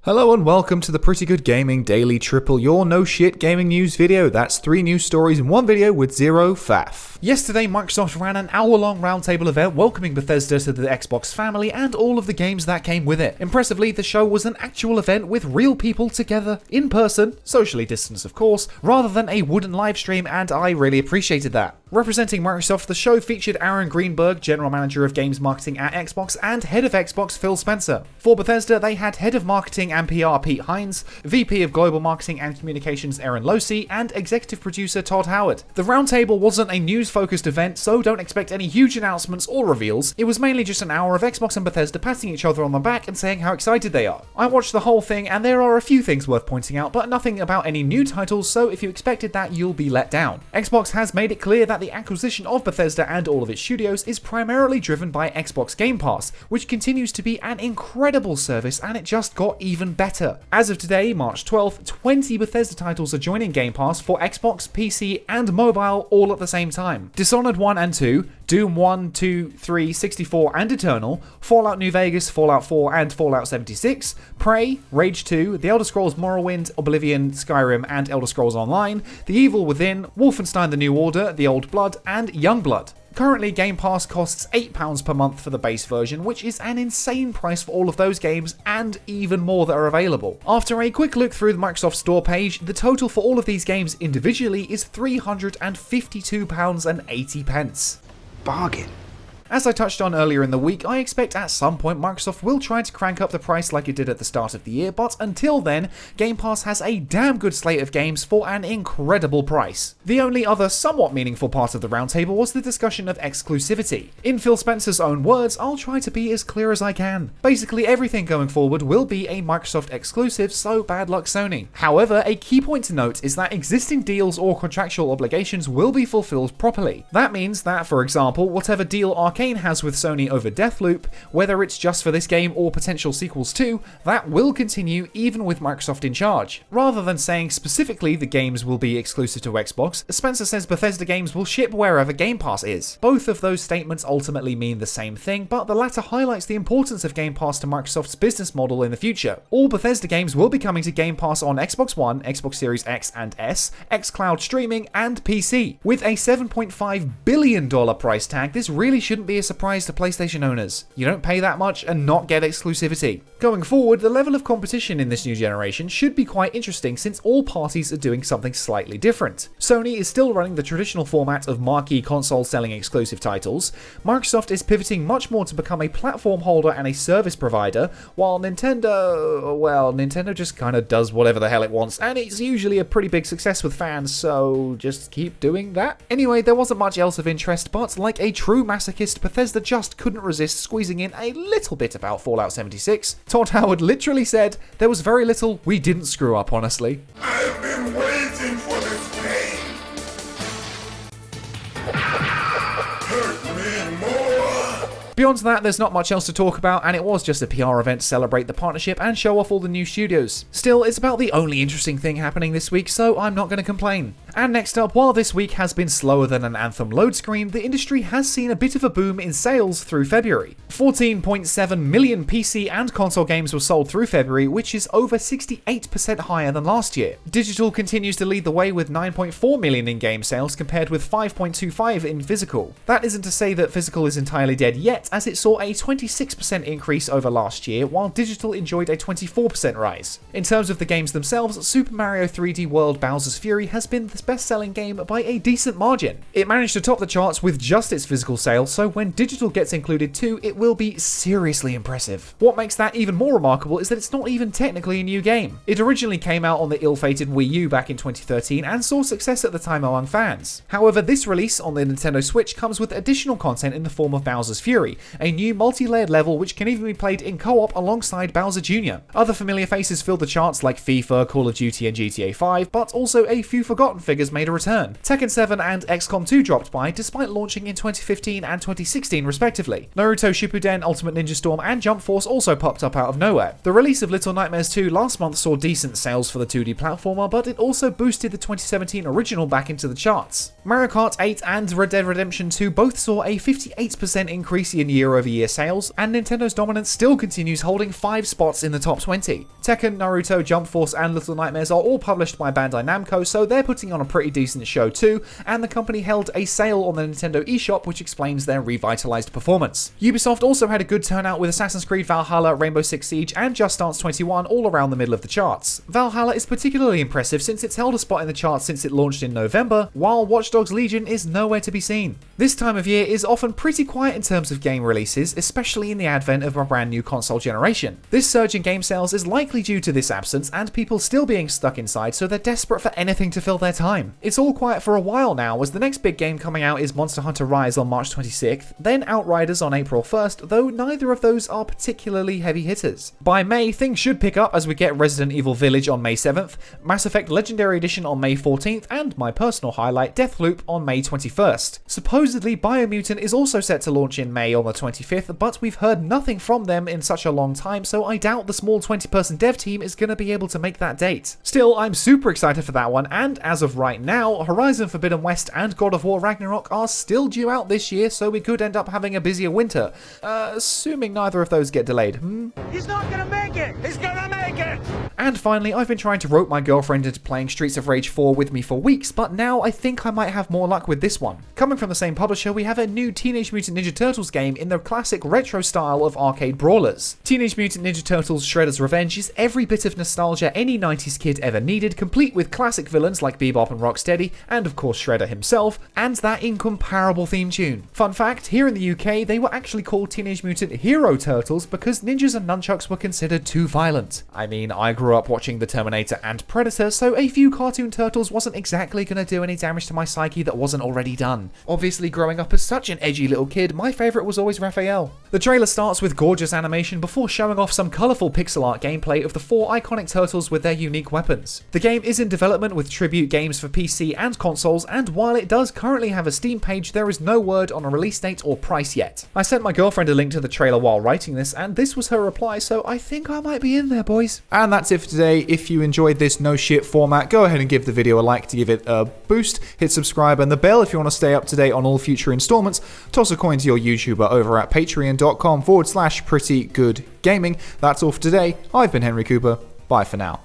Hello and welcome to the Pretty Good Gaming Daily Triple, your no shit gaming news video. That's 3 news stories in one video with zero faff. Yesterday, Microsoft ran an hour-long roundtable event welcoming Bethesda to the Xbox family and all of the games that came with it. Impressively, the show was an actual event with real people together, in person, socially distanced of course, rather than a wooden live stream, and I really appreciated that. Representing Microsoft, the show featured Aaron Greenberg, General Manager of Games Marketing at Xbox, and Head of Xbox Phil Spencer. For Bethesda, they had Head of Marketing and PR Pete Hines, VP of Global Marketing and Communications Aaron Losey, and Executive Producer Todd Howard. The roundtable wasn't a news-focused event, so don't expect any huge announcements or reveals. It was mainly just an hour of Xbox and Bethesda patting each other on the back and saying how excited they are. I watched the whole thing, and there are a few things worth pointing out, but nothing about any new titles, so if you expected that, you'll be let down. Xbox has made it clear that the acquisition of Bethesda and all of its studios is primarily driven by Xbox Game Pass, which continues to be an incredible service, and it just got even better. As of today, March 12th, 20 Bethesda titles are joining Game Pass for Xbox, PC, and mobile all at the same time. Dishonored 1 and 2, Doom 1, 2, 3, 64, and Eternal, Fallout New Vegas, Fallout 4, and Fallout 76, Prey, Rage 2, The Elder Scrolls Morrowind, Oblivion, Skyrim, and Elder Scrolls Online, The Evil Within, Wolfenstein The New Order, The Old Blood, and Youngblood. Currently, Game Pass costs £8 per month for the base version, which is an insane price for all of those games and even more that are available. After a quick look through the Microsoft Store page, the total for all of these games individually is £352.80. Bargain. As I touched on earlier in the week, I expect at some point Microsoft will try to crank up the price like it did at the start of the year, but until then, Game Pass has a damn good slate of games for an incredible price. The only other somewhat meaningful part of the roundtable was the discussion of exclusivity. In Phil Spencer's own words, I'll try to be as clear as I can. Basically, everything going forward will be a Microsoft exclusive, so bad luck Sony. However, a key point to note is that existing deals or contractual obligations will be fulfilled properly. That means that, for example, whatever deal Arcane has with Sony over Deathloop, whether it's just for this game or potential sequels too, that will continue even with Microsoft in charge. Rather than saying specifically the games will be exclusive to Xbox, Spencer says Bethesda games will ship wherever Game Pass is. Both of those statements ultimately mean the same thing, but the latter highlights the importance of Game Pass to Microsoft's business model in the future. All Bethesda games will be coming to Game Pass on Xbox One, Xbox Series X and S, xCloud streaming, and PC. With a $7.5 billion price tag, this really shouldn't be a surprise to PlayStation owners. You don't pay that much and not get exclusivity. Going forward, the level of competition in this new generation should be quite interesting since all parties are doing something slightly different. Sony is still running the traditional format of marquee console selling exclusive titles. Microsoft is pivoting much more to become a platform holder and a service provider, while Nintendo just kind of does whatever the hell it wants, and it's usually a pretty big success with fans, so just keep doing that. Anyway, there wasn't much else of interest, but like a true masochist, Bethesda just couldn't resist squeezing in a little bit about Fallout 76. Todd Howard literally said, "There was very little we didn't screw up, honestly." I've been waiting for this day. Hurt me more. Beyond that, there's not much else to talk about, and it was just a PR event to celebrate the partnership and show off all the new studios. Still, it's about the only interesting thing happening this week, so I'm not going to complain. And next up, while this week has been slower than an Anthem load screen, the industry has seen a bit of a boom in sales through February. 14.7 million PC and console games were sold through February, which is over 68% higher than last year. Digital continues to lead the way with 9.4 million in-game sales compared with 5.25 in physical. That isn't to say that physical is entirely dead yet, as it saw a 26% increase over last year, while digital enjoyed a 24% rise. In terms of the games themselves, Super Mario 3D World Bowser's Fury has been the best-selling game by a decent margin. It managed to top the charts with just its physical sales, so when digital gets included too, it will be seriously impressive. What makes that even more remarkable is that it's not even technically a new game. It originally came out on the ill-fated Wii U back in 2013 and saw success at the time among fans. However, this release on the Nintendo Switch comes with additional content in the form of Bowser's Fury, a new multi-layered level which can even be played in co-op alongside Bowser Jr. Other familiar faces fill the charts like FIFA, Call of Duty, and GTA 5, but also a few forgotten figures figures made a return. Tekken 7 and XCOM 2 dropped by, despite launching in 2015 and 2016 respectively. Naruto Shippuden, Ultimate Ninja Storm, and Jump Force also popped up out of nowhere. The release of Little Nightmares 2 last month saw decent sales for the 2D platformer, but it also boosted the 2017 original back into the charts. Mario Kart 8 and Red Dead Redemption 2 both saw a 58% increase in year-over-year sales, and Nintendo's dominance still continues, holding 5 spots in the top 20. Tekken, Naruto, Jump Force, and Little Nightmares are all published by Bandai Namco, so they're putting on a pretty decent show too, and the company held a sale on the Nintendo eShop which explains their revitalized performance. Ubisoft also had a good turnout with Assassin's Creed Valhalla, Rainbow Six Siege, and Just Dance 21 all around the middle of the charts. Valhalla is particularly impressive since it's held a spot in the charts since it launched in November, while Watch Dogs Legion is nowhere to be seen. This time of year is often pretty quiet in terms of game releases, especially in the advent of a brand new console generation. This surge in game sales is likely due to this absence and people still being stuck inside, so they're desperate for anything to fill their time. It's all quiet for a while now, as the next big game coming out is Monster Hunter Rise on March 26th, then Outriders on April 1st, though neither of those are particularly heavy hitters. By May, things should pick up as we get Resident Evil Village on May 7th, Mass Effect Legendary Edition on May 14th, and my personal highlight, Deathloop, on May 21st. Supposedly, Biomutant is also set to launch in May on the 25th, but we've heard nothing from them in such a long time, so I doubt the small 20-person dev team is going to be able to make that date. Still, I'm super excited for that one, and as of right now, Horizon Forbidden West and God of War Ragnarok are still due out this year, so we could end up having a busier winter. Assuming neither of those get delayed. He's not gonna make it! He's gonna make it! And finally, I've been trying to rope my girlfriend into playing Streets of Rage 4 with me for weeks, but now I think I might have more luck with this one. Coming from the same publisher, we have a new Teenage Mutant Ninja Turtles game in the classic retro style of arcade brawlers. Teenage Mutant Ninja Turtles Shredder's Revenge is every bit of nostalgia any 90s kid ever needed, complete with classic villains like Bebop and Rocksteady, and of course Shredder himself, and that incomparable theme tune. Fun fact, here in the UK, they were actually called Teenage Mutant Hero Turtles because ninjas and nunchucks were considered too violent. I mean, I grew up watching The Terminator and Predator, so a few cartoon turtles wasn't exactly going to do any damage to my psyche that wasn't already done. Obviously, growing up as such an edgy little kid, my favourite was always Raphael. The trailer starts with gorgeous animation before showing off some colourful pixel art gameplay of the 4 iconic turtles with their unique weapons. The game is in development with Tribute Games for PC and consoles, and while it does currently have a Steam page, there is no word on a release date or price yet. I sent my girlfriend a link to the trailer while writing this, and this was her reply, so I think I might be in there, boys. And that's it for today. If you enjoyed this no shit format, go ahead and give the video a like to give it a boost, hit subscribe and the bell if you want to stay up to date on all future installments, toss a coin to your YouTuber over at patreon.com/prettygoodgaming. That's all for today. I've been Henry Cooper. Bye for now.